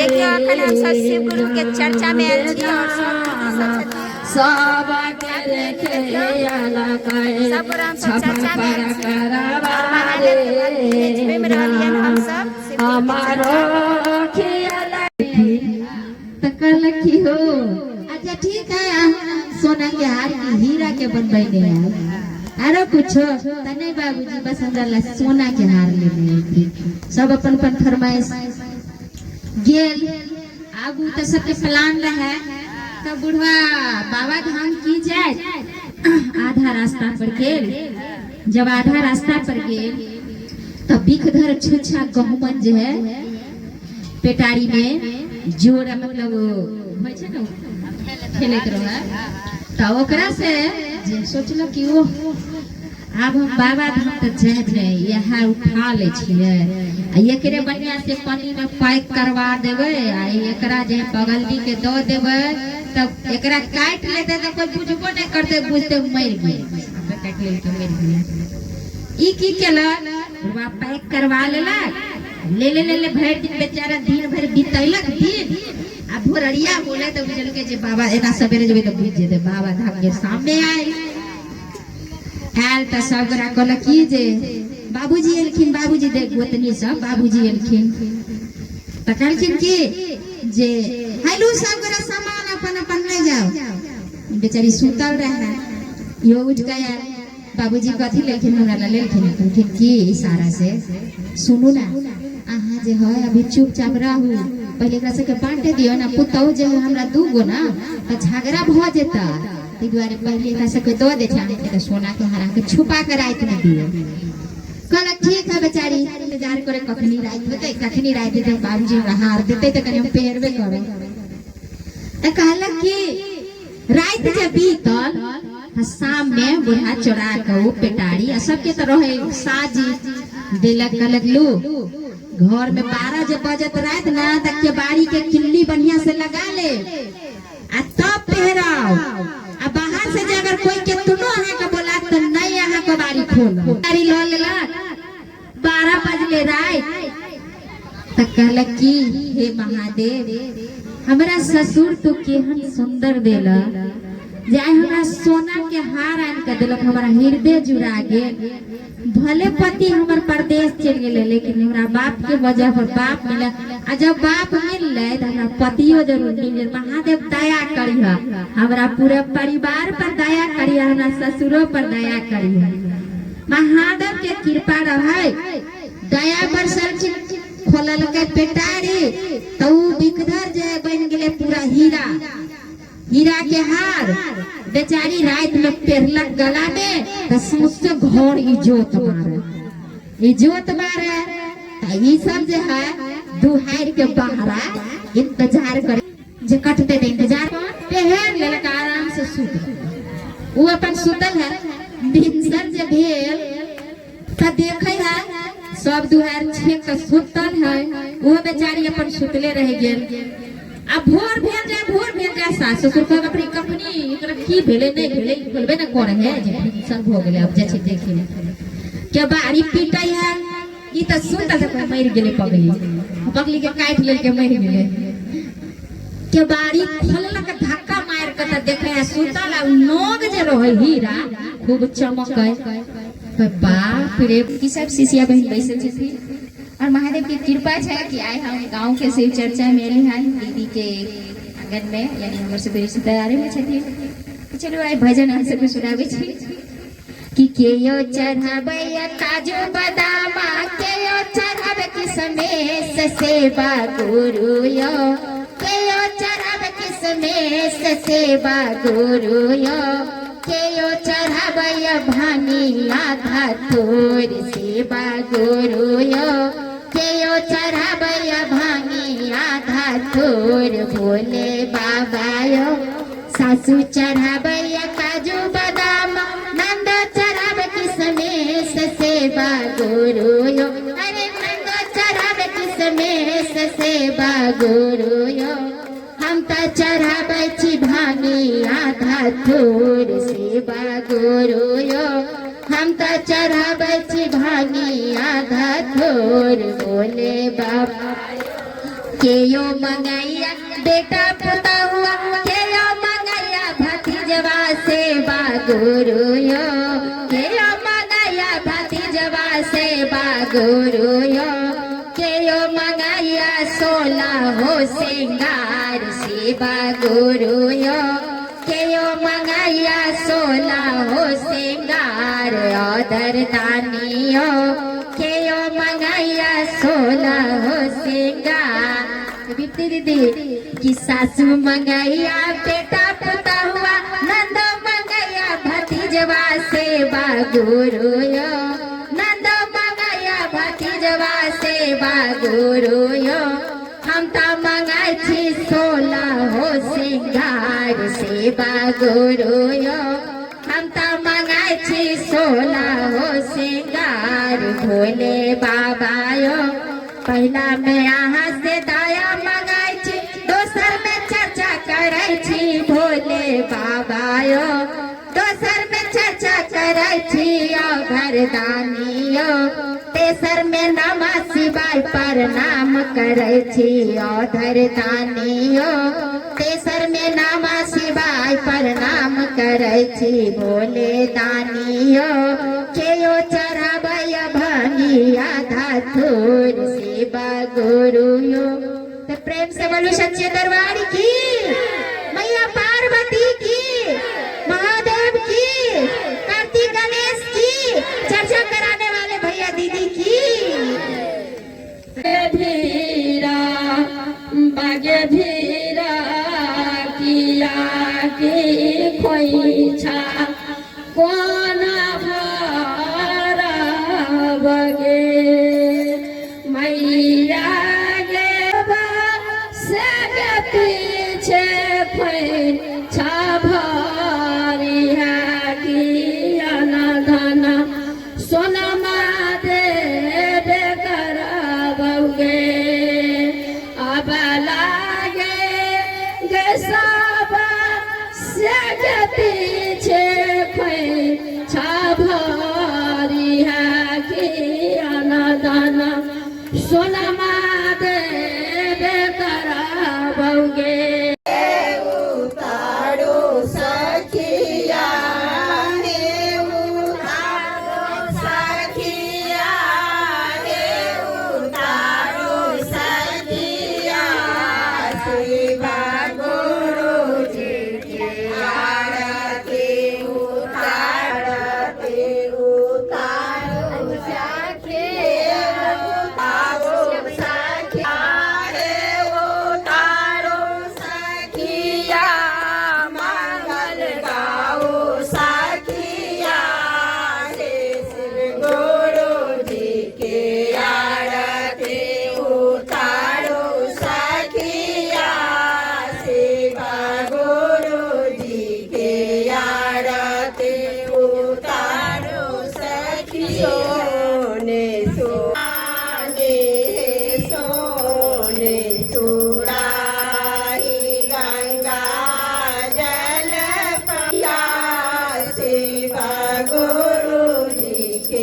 देखिए अखन हम सब शिव गुरु के चर्चा में आयल छी और सब चर्चा में हम सब हमारो तकलखी हो। अच्छा ठीक है, सोना के हार की हीरा के बनबैले है आरो कुछो तने बाबूजी बस हमरा सोना के हार लेने सब अपन अपन फरमाइश गेल आगू तो सबके प्लान रहे। तब बुढ़वा बाबा धाम की जाए आधा रास्ता पर गेल। जब आधा रास्ता पर गेल तब बिखधर छुछा गहुमन जो है पेटारी में जोर मतलब होय छै न खेलैत रहे तो ओकरा से जे सोचलो कि ओ अब हम बाबा धाम तो जाए रहे यहाँ उठा ले छिए आ एकरे बढ़िया से पानी में पैक करवा देवे आ एकरा जे बगलनी के दो देवे तब एकरा काट लेते तो कोई बुझबो नहीं करते बुझते मर गए काट ले तो मर गए। ई की केलक बुढ़वा पैक करवा लेलक ले भर दिन बेचारा दिन भर बितैलक दिन आ भोररिया बोले तो बुझल के जे बाबा एना सवेरे जेबे तो बुझ जेते बाबा धाम के सामने आयल तो सब गोरा कहलक की जे बाबूजी एलखिन बाबूजी देख गोतनी सब बाबूजी एलखिन तो कहलखिन की जे हेलो सब गोरा सामान अपन अपन ले जाओ। बेचारी सुतल रहे यो उठ गया बाबूजी कथी लेलखिन हमरा लेलखिन कहलखिन की इशारा से सुनू ना अहाँ जे है अभी चुपचाप रहू पहले एकरा से के बांटे दियो ना पुतौ जे हमरा दू गो ना तो झगड़ा भ जेता तै दुआरे पहले एकरा से के दो दे छाने सोना के हरा के छुपा के रात में दियो। कहलक ठीक है बेचारी इंतजार करे कखनी रात होते कखनी रात देते बाबूजी हमरा हार देते त कनी हम पेरबे करे त कहलक कि रात जे बीतल शाम में बूढ़ा चोरा के पेटारी आ सबके तो रहे साजी देलक कहलक लू घर में 12 जे बजत रात ना तक के बाड़ी के किल्ली बढ़िया से लगा ले आ तब पहराओ आ बाहर से जे अगर कोई के तुनो अहाँ के बोला तो नहीं अहाँ के बाड़ी खोल बाड़ी ल लेलक 12 बजले रात तक कहलक की हे महादेव हमरा ससुर तो केहन सुंदर देला जाय हमरा सोना के हार आन के देलक हमरा हृदय जुड़ा गेल भले पति हमर परदेश चल गेले लेकिन हमरा बाप के वजह पर बाप मिला आ जब बाप मिलले त हमरा पतियो जरूर मिल महादेव दया करिहा हमरा पूरे परिवार पर दया करिहा हमरा ससुरो पर दया करिहा महादेव के कृपा रहे दया बरसल खोलल के पेटारी तो बिखधर जे बन गेले पूरा हीरा हीरा के हार बेचारी रात में पहनलक गला में तो सोचते घर इजोत मारे ई सब जे है दुहार के बहरा इंतजार करे जे कटते दे इंतजार पहन लेलक आराम से सुत वो अपन सुतल है भिनसर जे भेल त देखे है सब दुहार छेक के सुतल है वो बेचारी अपन सुतले रह गेल। अब भोर भेल जाए सास ससुर को अपनी कंपनी एकरा की भेले नहीं भेले बोलबे न करे है जे सब हो गेले अब जे छै देखे के बाड़ी पीटै है ई त सुनता त मर गेले पगली के काट लेल के मर गेले के बाड़ी खोललक धक्का मार के त देखे है सुतल आ नोग जे रहे हीरा खूब चमकै बाप रे की सब सिसिया बहन बैसल छथि और महादेव की कृपा है कि आए हम गांव के शिव चर्चा में एली हन दीदी के आंगन में यानी हमर सब रिश्तेदारी में छथिन। चलो आए भजन हम सब सुनाबे छी कि केयो चढ़ाबे काजू बादाम केयो चढ़ाबे किसमें सेवा गुरु यो केयो चढ़ाबे किसमें सेवा गुरु यो केयो चढ़ाबे भानी आधा तोर सेवा गुरु यो केयो चढ़ाबे भांगी आधा थोर भोले बाबा यो सासू चढ़ाबे काजू बादाम नंद चढ़ाबे किसमें सेवा गुरु यो अरे नंद चढ़ाबे किसमें सेवा गुरु यो हम त चढ़ाबे छी भांगी आधा थोर सेवा गुरु यो हम त चढ़ाबे छी भांगी आधा थोर भोले बाबा के यो मंगैया बेटा पुता हुआ के यो मंगैया भतीजवा सेवा गुरु यो के यो मंगैया भतीजवा सेवा गुरु यो के यो मंगैया 16 हो सिंगार सेवा गुरु यो के यो मंगैया 16 हो सिंगार औदर दानियो के यो मंगैया 16 हो सिंगार। बिप्ती दीदी कि सासू मंगैया बेटा पुता हुआ नंदो मंगैया भतीजवा सेवा गुरु यो नंदो मंगैया भतीजवा सेवा गुरु यो हम तो मंगाई छी 16 हो सिंगार सेवा गुरु यो हम तो मंगाई छी 16 हो सिंगार भोले बाबा यो पहला में यहाँ से दाया मंगाई छी दोसर में चर्चा करे छी भोले बाबा यो दोसर में चर्चा करे छी घरदानी यो तेसर में नमः शिवाय प्रणाम करे छी घरदानी यो तेसर में नमः शिवाय प्रणाम करे छी भोले दानी यो के यो चढ़ावय भंगिया धतूर सेवा गुरु यो। तो प्रेम से बोलो सच्चे दरबार की मैया पार्वती की महादेव की कार्तिक गणेश की चर्चा कराने वाले भैया दीदी की। भीरा बागे भीरा किया की खोइछा कोन भरा बगे मैया गे से पीछे खोइछा भरी है कि अनधना सोनमा देवे करबगे अब लागे गे सब से पीछे खोइछा भरी है कि अनधना सोनमा देवे करबगे गुरु जी के